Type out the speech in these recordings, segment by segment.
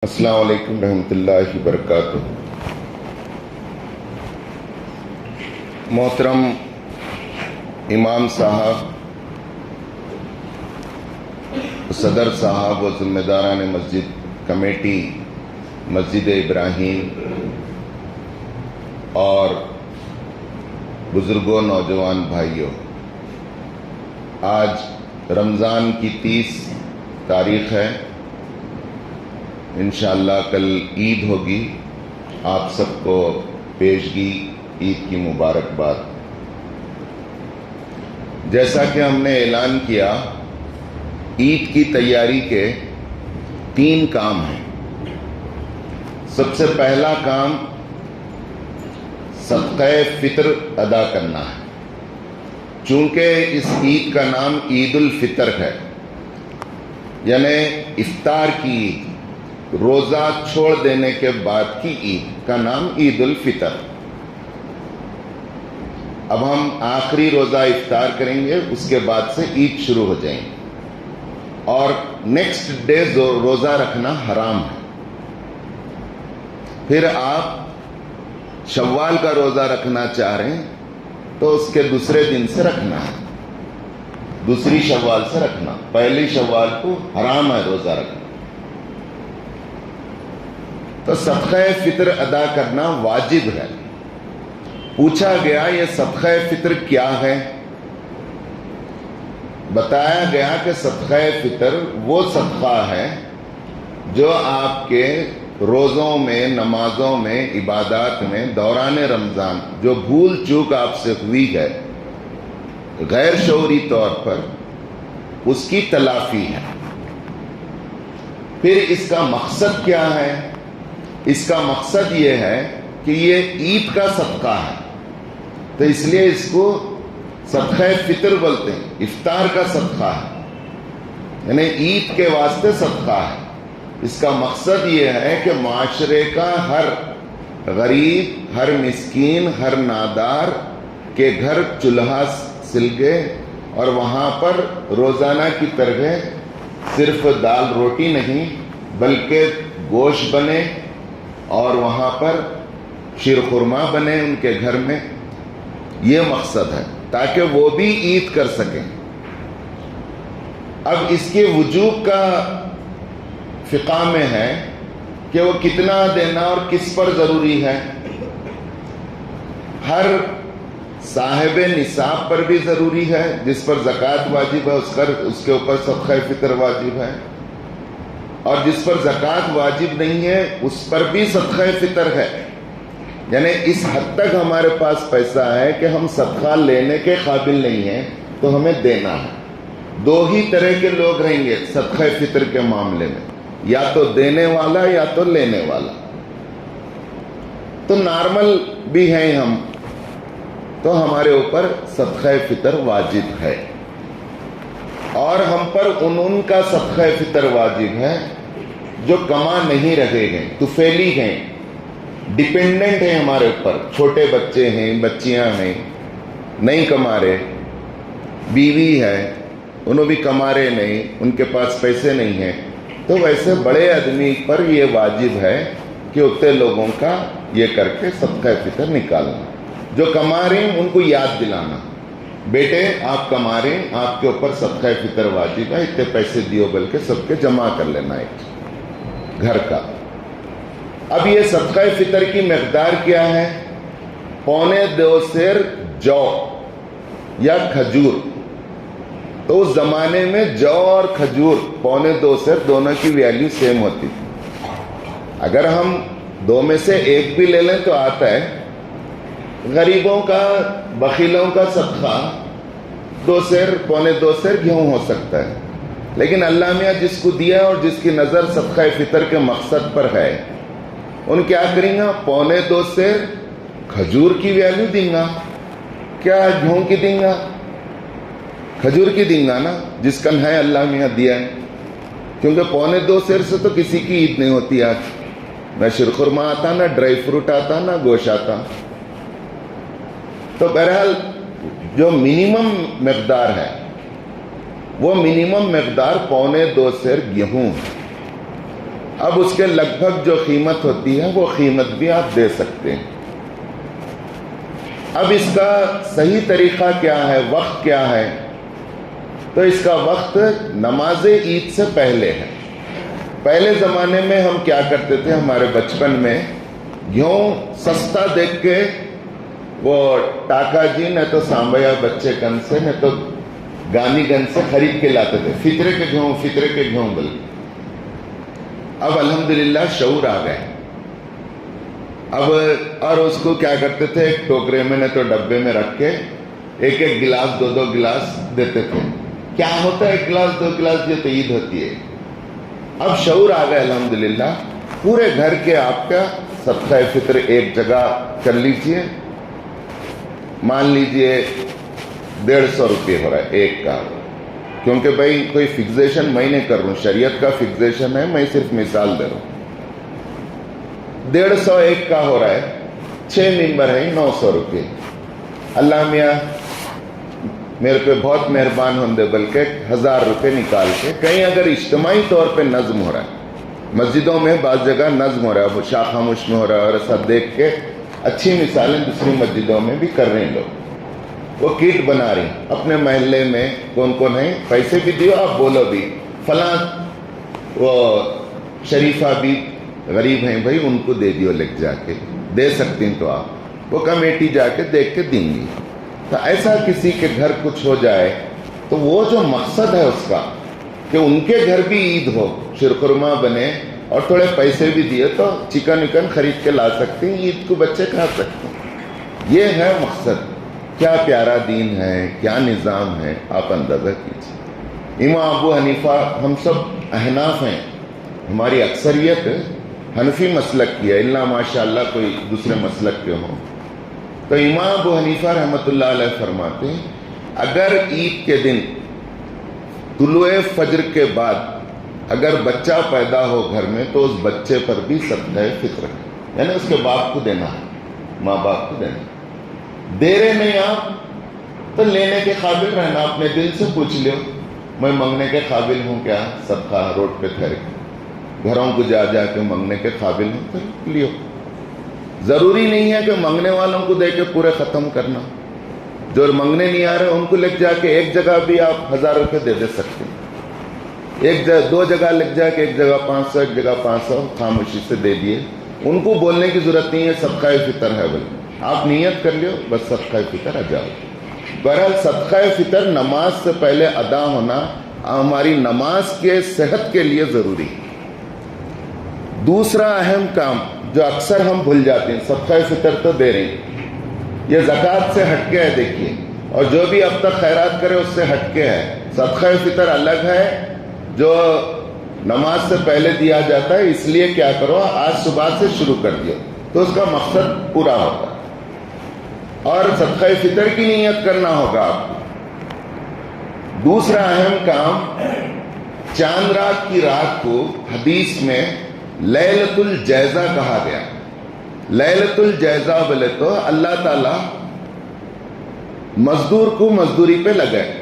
السلام علیکم رحمۃ اللہ وبرکاتہ۔ محترم امام صاحب، صدر صاحب و ذمہ داران مسجد کمیٹی مسجد ابراہیم اور بزرگوں، نوجوان بھائیوں، آج رمضان کی 30 تاریخ ہے۔ انشاءاللہ کل عید ہوگی۔ آپ سب کو پیشگی عید کی مبارکباد۔ جیسا کہ ہم نے اعلان کیا، عید کی تیاری کے 3 کام ہیں۔ سب سے پہلا کام صدقہ فطر ادا کرنا ہے۔ چونکہ اس عید کا نام عید الفطر ہے، یعنی افطار کی عید، روزہ چھوڑ دینے کے بعد کی عید کا نام عید الفطر۔ اب ہم آخری روزہ افطار کریں گے، اس کے بعد سے عید شروع ہو جائیں گے، اور نیکسٹ ڈے روزہ رکھنا حرام ہے۔ پھر آپ شوال کا روزہ رکھنا چاہ رہے ہیں تو اس کے دوسرے دن سے رکھنا ہے، دوسری شوال سے رکھنا۔ پہلی شوال کو حرام ہے روزہ رکھنا۔ تو صدقہ فطر ادا کرنا واجب ہے۔ پوچھا گیا یہ صدقہ فطر کیا ہے؟ بتایا گیا کہ صدقہ فطر وہ صدقہ ہے جو آپ کے روزوں میں، نمازوں میں، عبادات میں دوران رمضان جو بھول چوک آپ سے ہوئی ہے غیر شعوری طور پر، اس کی تلافی ہے۔ پھر اس کا مقصد کیا ہے؟ اس کا مقصد یہ ہے کہ یہ عید کا صدقہ ہے، تو اس لیے اس کو صدقہ فطر بولتے ہیں۔ افطار کا صدقہ ہے، یعنی عید کے واسطے صدقہ ہے۔ اس کا مقصد یہ ہے کہ معاشرے کا ہر غریب، ہر مسکین، ہر نادار کے گھر چولہا سلگے، اور وہاں پر روزانہ کی طرح صرف دال روٹی نہیں بلکہ گوشت بنے، اور وہاں پر شیر خرما بنے ان کے گھر میں۔ یہ مقصد ہے تاکہ وہ بھی عید کر سکیں۔ اب اس کے وجوب کا فقہ میں ہے کہ وہ کتنا دینا اور کس پر ضروری ہے۔ ہر صاحب نصاب پر بھی ضروری ہے، جس پر زکوٰۃ واجب ہے اس کے اوپر صدقہ فطر واجب ہے، اور جس پر زکوٰۃ واجب نہیں ہے اس پر بھی صدقہ فطر ہے۔ یعنی اس حد تک ہمارے پاس پیسہ ہے کہ ہم صدقہ لینے کے قابل نہیں ہیں تو ہمیں دینا ہے۔ 2 ہی طرح کے لوگ رہیں گے صدقہ فطر کے معاملے میں، یا تو دینے والا یا تو لینے والا۔ تو نارمل بھی ہیں ہم، تو ہمارے اوپر صدقہ فطر واجب ہے، اور ہم پر ان کا صدقہ فطر واجب ہے جو کما نہیں رہے ہیں، طفیلی ہیں، ڈیپینڈنٹ ہیں ہمارے اوپر۔ چھوٹے بچے ہیں، بچیاں ہیں، نہیں کما رہے، بیوی ہے، انہوں بھی کما رہے نہیں، ان کے پاس پیسے نہیں ہیں، تو ویسے بڑے آدمی پر یہ واجب ہے کہ اتنے لوگوں کا یہ کر کے صدقہ فطر نکالنا۔ جو کما رہے ہیں ان کو یاد دلانا، بیٹے آپ کما رہے ہیں، آپ کے اوپر صدقہ فطر واجب ہے، اتنے پیسے دیو بلکہ سب کے جمع کر لینا ایک گھر کا۔ اب یہ صدقہ فطر کی مقدار کیا ہے؟ 2.25 سیر جو یا کھجور۔ تو اس زمانے میں جو اور کھجور 2.25 سیر دونوں کی ویلیو سیم ہوتی تھی۔ اگر ہم 2 میں سے 1 بھی لے لیں تو آتا ہے غریبوں کا، بخیلوں کا صدقہ 2 سیر، 2.25 سیر گیہوں ہو سکتا ہے۔ لیکن اللہ میاں جس کو دیا اور جس کی نظر صدقہ فطر کے مقصد پر ہے، ان کیا کریں گا؟ 2.25 سیر کھجور کی ویلیو دیں گا، کیا گیہوں کی دیں گا؟ کھجور کی دیں گا نا، جس کا ہے اللہ میاں دیا ہے۔ کیونکہ 2.25 سیر سے تو کسی کی عید نہیں ہوتی آج، نہ شیر خرما آتا، نہ ڈرائی فروٹ آتا، نہ گوشت آتا۔ تو بہرحال جو منیمم مقدار ہے وہ منیمم مقدار 2.25 سیر گیہوں ہے۔ اب اس کے لگ بھگ جو قیمت ہوتی ہے وہ قیمت بھی آپ دے سکتے ہیں۔ اب اس کا صحیح طریقہ کیا ہے، وقت کیا ہے؟ تو اس کا وقت نماز عید سے پہلے ہے۔ پہلے زمانے میں ہم کیا کرتے تھے، ہمارے بچپن میں گیہوں سستا دیکھ کے وہ ٹاکا جی نہ تو سانبیا بچے گن سے نہ تو گانی گن سے خرید کے لاتے تھے، فطرے کے گیہوں بول۔ اب الحمدللہ شعور آ گئے، اب اور اس کو کیا کرتے تھے، ایک ٹوکرے میں نہ تو ڈبے میں رکھ کے ایک ایک گلاس دو گلاس دیتے تھے۔ کیا ہوتا ہے ایک گلاس 2 گلاس، یہ تو عید ہوتی ہے۔ اب شعور آ گیا الحمدللہ، پورے گھر کے آپ کا صدقہ فطر ایک جگہ کر لیجئے، مان لیجئے 150 روپے ہو رہا ہے ایک کا، کیونکہ بھائی کوئی فکسیشن میں نہیں کر رہا ہوں، شریعت کا فکسیشن ہے، میں صرف مثال دے رہا ہوں۔ 150 ایک کا ہو رہا ہے، 6 ممبر ہیں، 900 روپے۔ اللہ میاں میرے پہ بہت مہربان ہوں دے، بلکہ 1000 روپے نکال کے کہیں اگر اجتماعی طور پہ نظم ہو رہا ہے، مسجدوں میں بعض جگہ نظم ہو رہا ہے، وہ شاہ خاموش میں ہو رہا ہے، اور ایسا دیکھ کے اچھی مثالیں دوسری مسجدوں میں بھی کر رہے ہیں لوگ، وہ کیٹ بنا رہی ہیں اپنے محلے میں، کون کون ہیں، پیسے بھی دیو، آپ بولو بھی فلاں وہ شریفہ بھی غریب ہیں بھائی، ان کو دے دیو، لکھ جا کے دے سکتے ہیں تو آپ، وہ کمیٹی جا کے دیکھ کے دیں گی۔ تو ایسا کسی کے گھر کچھ ہو جائے تو وہ جو مقصد ہے اس کا کہ ان کے گھر بھی عید ہو، شیرخرما بنے اور تھوڑے پیسے بھی دیے تو چکن وکن خرید کے لا سکتے ہیں، عید کو بچے کھا سکتے ہیں، یہ ہے مقصد۔ کیا پیارا دین ہے، کیا نظام ہے، آپ اندازہ کیجیے۔ امام ابو حنیفہ، ہم سب احناف ہیں، ہماری اکثریت حنفی مسلک کی ہے، اللہ ماشاءاللہ کوئی دوسرے مسلک کے ہوں، تو امام ابو حنیفہ رحمۃ اللہ علیہ فرماتے ہیں اگر عید کے دن طلوع فجر کے بعد اگر بچہ پیدا ہو گھر میں تو اس بچے پر بھی صدقہ فطر ہے، یعنی اس کے باپ کو دینا ہے، ماں باپ کو دینا ہے۔ دے رہے نہیں آپ تو لینے کے قابل رہنا، اپنے دل سے پوچھ لو میں منگنے کے قابل ہوں کیا، صدقہ روڈ پہ ٹھہر کے گھروں کو جا جا کے منگنے کے قابل ہوں تو لیو۔ ضروری نہیں ہے کہ منگنے والوں کو دے کے پورے ختم کرنا، جو منگنے نہیں آ رہے ان کو لکھ جا کے ایک جگہ بھی آپ 1000 روپے دے سکتے ہیں، ایک جگہ 2 جگہ لکھ جا کے ایک جگہ 500 ایک جگہ 500 خاموشی سے دے دیے، ان کو بولنے کی ضرورت نہیں ہے صدقہ فطر ہے، بھائی آپ نیت کر لیو بس صدقہ فطر آ جاؤ۔ بہرحال صدقہ فطر نماز سے پہلے ادا ہونا ہماری نماز کے صحت کے لیے ضروری ہے۔ دوسرا اہم کام جو اکثر ہم بھول جاتے ہیں، صدقہ فطر تو دے رہے ہیں، یہ زکوٰۃ سے ہٹ کے ہے، دیکھیے، اور جو بھی اب تک خیرات کرے اس سے ہٹ کے ہے۔ صدقہ فطر الگ ہے جو نماز سے پہلے دیا جاتا ہے، اس لیے کیا کرو آج صبح سے شروع کر دیا تو اس کا مقصد پورا ہوگا، اور صدقہ فطر کی نیت کرنا ہوگا آپ کو۔ دوسرا اہم کام، چاند رات کی رات کو حدیث میں لیلۃ الجائزہ کہا گیا۔ لیلۃ الجائزہ بولے تو اللہ تعالیٰ مزدور کو مزدوری پہ لگائے،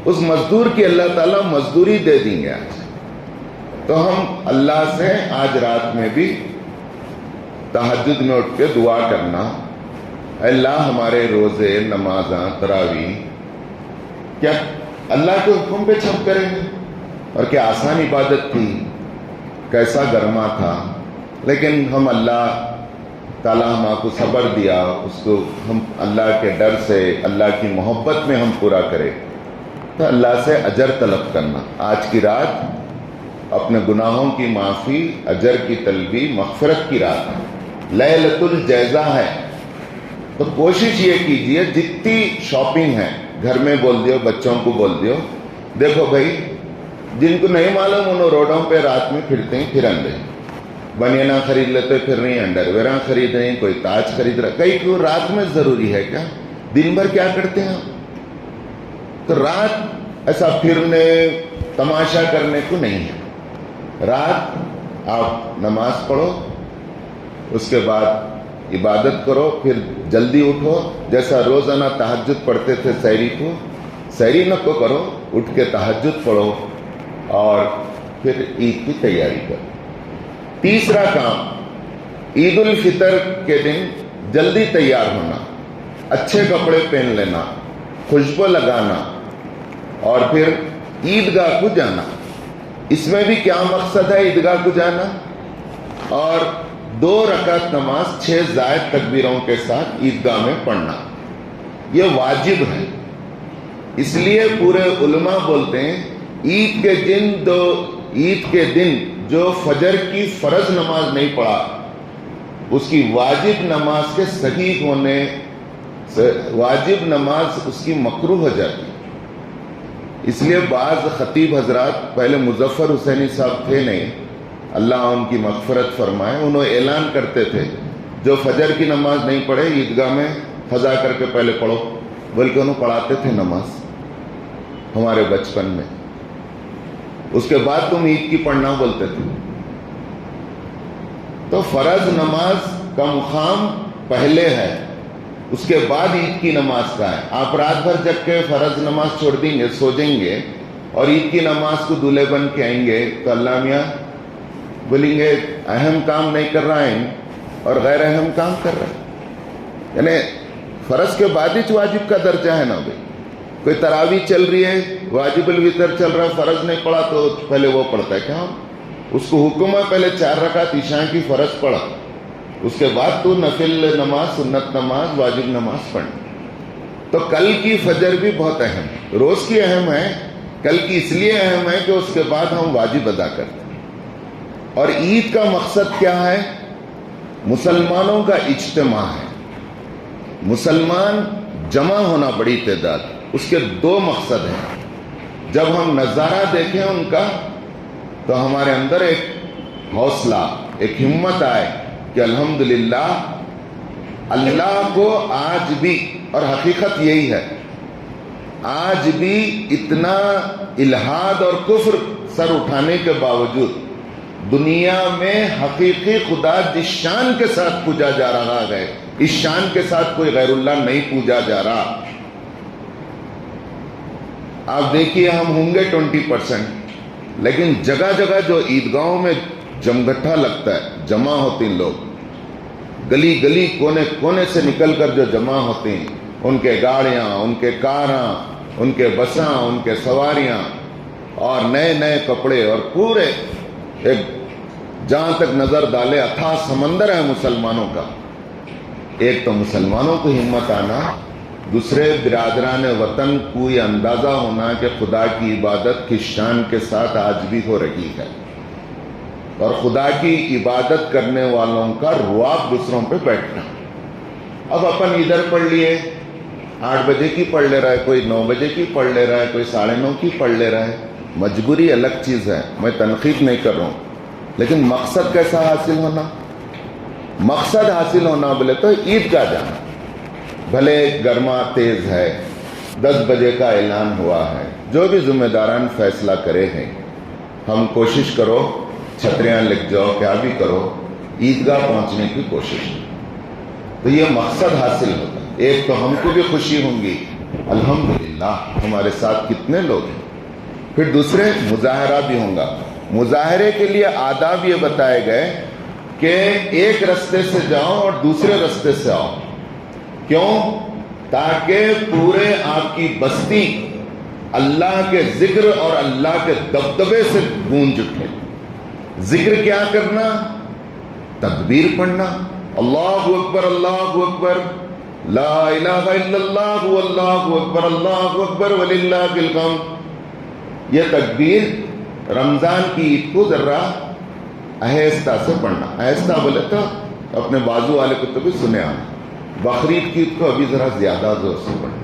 اس مزدور کی اللہ تعالیٰ مزدوری دے دیں گے آج، تو ہم اللہ سے آج رات میں بھی تہجد میں اٹھ کے دعا کرنا، اللہ ہمارے روزے نمازاں تراویح کیا اللہ کے حکم پہ چھپ کریں گے، اور کیا آسان عبادت تھی، کیسا گرما تھا، لیکن ہم اللہ تعالیٰ ہم کو صبر دیا، اس کو ہم اللہ کے ڈر سے اللہ کی محبت میں ہم پورا کرے، تو اللہ سے اجر طلب کرنا۔ آج کی رات اپنے گناہوں کی معافی، اجر کی طلبی، مغفرت کی رات ہے، لیلۃ الجائزہ ہے، تو کوشش یہ کیجئے جتنی شاپنگ ہے گھر میں بول دیو، بچوں کو بول دیو، دیکھو بھائی جن کو نہیں معلوم انہوں روڈوں پہ رات میں پھرتے ہیں، پھر اندے بنینا خرید لیتے پھر رہی ہیں، انڈر ویئراں خرید رہی ہیں، کوئی تاج خرید رہا، کئی کو رات میں ضروری ہے کیا، دن بھر کیا کرتے ہیں تو رات ایسا پھرنے تماشا کرنے کو نہیں ہے۔ رات آپ نماز پڑھو، اس کے بعد عبادت کرو، پھر جلدی اٹھو، جیسا روزانہ تہجد پڑھتے تھے سحری کو، سحری نہ کو کرو، اٹھ کے تہجد پڑھو اور پھر عید کی تیاری کرو۔ تیسرا کام، عید الفطر کے دن جلدی تیار ہونا، اچھے کپڑے پہن لینا، خوشبو لگانا اور پھر عیدگاہ کو جانا۔ اس میں بھی کیا مقصد ہے عیدگاہ کو جانا؟ اور 2 رکعت نماز 6 زائد تکبیروں کے ساتھ عیدگاہ میں پڑھنا، یہ واجب ہے۔ اس لیے پورے علماء بولتے ہیں عید کے دن جو فجر کی فرض نماز نہیں پڑھا، اس کی واجب نماز کے صحیح ہونے سے واجب نماز اس کی مکروہ ہو جاتی۔ اس لیے بعض خطیب حضرات، پہلے مظفر حسینی صاحب تھے نہیں، اللہ ان کی مغفرت فرمائے، انہوں اعلان کرتے تھے جو فجر کی نماز نہیں پڑھے عیدگاہ میں قضا کر کے پہلے پڑھو، بلکہ انہوں پڑھاتے تھے نماز ہمارے بچپن میں، اس کے بعد تم عید کی پڑھنا بولتے تھے۔ تو فرض نماز کا مقام پہلے ہے، اس کے بعد عید کی نماز کا ہے۔ آپ رات بھر جگ کے فرض نماز چھوڑ دیں گے، سو جائیں گے اور عید کی نماز کو دولہے بن کے آئیں گے تو اللہ میاں بولیں گے اہم کام نہیں کر رہا ہے اور غیر اہم کام کر رہا ہے۔ یعنی فرض کے بعد ہی واجب کا درجہ ہے نا بھائی۔ کوئی تراویح چل رہی ہے، واجب الوتر چل رہا ہے، فرض نہیں پڑھا تو پہلے وہ پڑھتا ہے کیا؟ اس کو حکم ہے پہلے 4 رکعت عشاء کی فرض پڑھا، اس کے بعد تو نفل نماز، سنت نماز، واجب نماز پڑھنا۔ تو کل کی فجر بھی بہت اہم ہے، روز کی اہم ہے، کل کی اس لیے اہم ہے کہ اس کے بعد ہم واجب ادا کرتے ہیں۔ اور عید کا مقصد کیا ہے؟ مسلمانوں کا اجتماع ہے، مسلمان جمع ہونا بڑی تعداد، اس کے 2 مقصد ہیں۔ جب ہم نظارہ دیکھیں ان کا تو ہمارے اندر ایک حوصلہ، ایک ہمت آئے کہ الحمدللہ اللہ کو آج بھی، اور حقیقت یہی ہے، آج بھی اتنا الحاد اور کفر سر اٹھانے کے باوجود دنیا میں حقیقی خدا جس شان کے ساتھ پوجا جا رہا ہے، اس شان کے ساتھ کوئی غیر اللہ نہیں پوجا جا رہا۔ آپ دیکھیے ہم ہوں گے 20%، لیکن جگہ جگہ جو عیدگاہوں میں جمگٹھا لگتا ہے، جمع ہوتے ہیں لوگ، گلی گلی کونے کونے سے نکل کر جو جمع ہوتے ہیں، ان کے گاڑیاں، ان کے کاراں، ان کے بساں، ان کے سواریاں، اور نئے نئے کپڑے، اور پورے ایک جہاں تک نظر ڈالے اتھاہ سمندر ہے مسلمانوں کا۔ ایک تو مسلمانوں کو ہمت آنا، دوسرے برادران وطن کو یہ اندازہ ہونا کہ خدا کی عبادت کس شان کے ساتھ آج بھی ہو رہی ہے، اور خدا کی عبادت کرنے والوں کا رعب دوسروں پہ بیٹھنا۔ اب اپن ادھر پڑھ لیے، 8 بجے کی پڑھ لے رہا ہے، کوئی 9 بجے کی پڑھ لے رہا ہے، کوئی 9:30 کی پڑھ لے رہا ہے۔ مجبوری الگ چیز ہے، میں تنقید نہیں کر رہا ہوں، لیکن مقصد کیسا حاصل ہونا؟ مقصد حاصل ہونا بولے تو عید کا جانا، بھلے گرما تیز ہے، 10 بجے کا اعلان ہوا ہے، جو بھی ذمہ داران فیصلہ کرے ہیں، ہم کوشش کرو، چھتریاں لکھ جاؤ، کیا بھی کرو، عیدگاہ پہنچنے کی کوشش۔ تو یہ مقصد حاصل ہوتا ہے۔ ایک تو ہم کو بھی خوشی ہوں گی، الحمدللہ ہمارے ساتھ کتنے لوگ ہیں، پھر دوسرے مظاہرہ بھی ہوں گا۔ مظاہرے کے لیے آداب یہ بتائے گئے کہ ایک رستے سے جاؤ اور دوسرے رستے سے آؤ۔ کیوں؟ تاکہ پورے آپ کی بستی اللہ کے ذکر اور اللہ کے دبدبے سے گونج اٹھے۔ ذکر کیا کرنا؟ تکبیر پڑھنا، اللہ اکبر اللہ اکبر، لا الہ الا اللہ واللہ اکبر اللہ اکبر وللہ الحمد۔ یہ تکبیر رمضان کی عید کو ذرا آہستہ سے پڑھنا، آہستہ بولے تو اپنے بازو والے کو تو بھی سنے آنا، بقرعید کی عید کو ابھی ذرا زیادہ زور سے پڑھنا،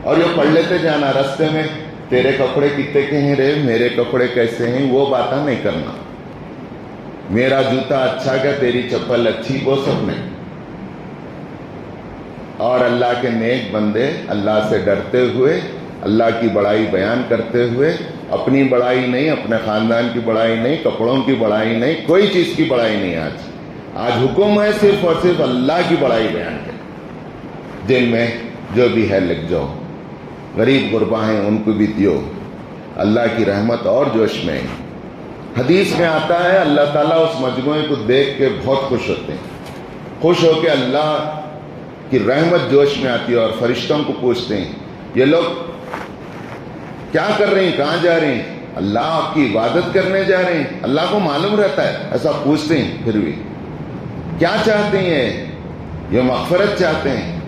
اور یہ پڑھ لیتے جانا رستے میں، تیرے کپڑے کتنے کے ہیں رے، میرے کپڑے کیسے ہیں، وہ باتیں نہیں کرنا، میرا جوتا اچھا کیا، تیری چپل اچھی، وہ سب نہیں۔ اور اللہ کے نیک بندے اللہ سے ڈرتے ہوئے، اللہ کی بڑائی بیان کرتے ہوئے، اپنی بڑائی نہیں، اپنے خاندان کی بڑائی نہیں، کپڑوں کی بڑائی نہیں، کوئی چیز کی بڑائی نہیں۔ آج حکم ہے صرف اور صرف اللہ کی بڑائی بیان کریں۔ دل میں جو بھی ہے لکھ جاؤ، غریب غربا ہیں ان کو بھی دیو، اللہ کی رحمت اور جوش میں۔ حدیث میں آتا ہے اللہ تعالیٰ اس مجموعے کو دیکھ کے بہت خوش ہوتے ہیں، خوش ہو کے اللہ کی رحمت جوش میں آتی ہے اور فرشتوں کو پوچھتے ہیں یہ لوگ کیا کر رہے ہیں، کہاں جا رہے ہیں؟ اللہ آپ کی عبادت کرنے جا رہے ہیں۔ اللہ کو معلوم رہتا ہے، ایسا پوچھتے ہیں، پھر بھی کیا چاہتے ہیں؟ یہ مغفرت چاہتے ہیں۔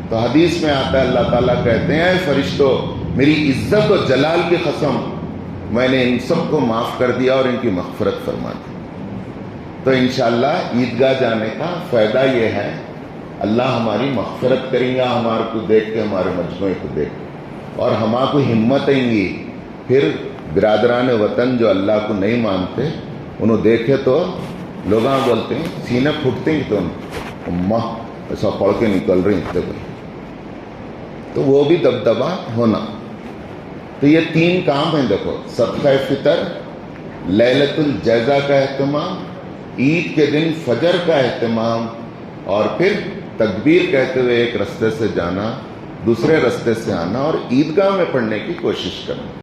تو حدیث میں آتا ہے اللہ تعالیٰ کہتے ہیں اے فرشتوں، میری عزت و جلال کی قسم، میں نے ان سب کو معاف کر دیا اور ان کی مغفرت فرما دی۔ تو انشاءاللہ عیدگاہ جانے کا فائدہ یہ ہے، اللہ ہماری مغفرت کریں گا ہمارے کو دیکھ کے، ہمارے مجموعے کو دیکھ کے، اور ہمارے کو ہمت دیں گی۔ پھر برادران وطن جو اللہ کو نہیں مانتے، انہوں دیکھے تو لوگ بولتے ہیں، سینے پھٹتے ہیں تو اماں ایسا پڑھ کے نکل رہی تھے بھائی، تو وہ بھی دبدبا ہونا۔ تو یہ 3 کام ہیں، دیکھو، صدقہ فطر، لیلۃ الجائزہ کا اہتمام، عید کے دن فجر کا اہتمام، اور پھر تکبیر کہتے ہوئے ایک رستے سے جانا، دوسرے رستے سے آنا، اور عیدگاہ میں پڑھنے کی کوشش کرنا۔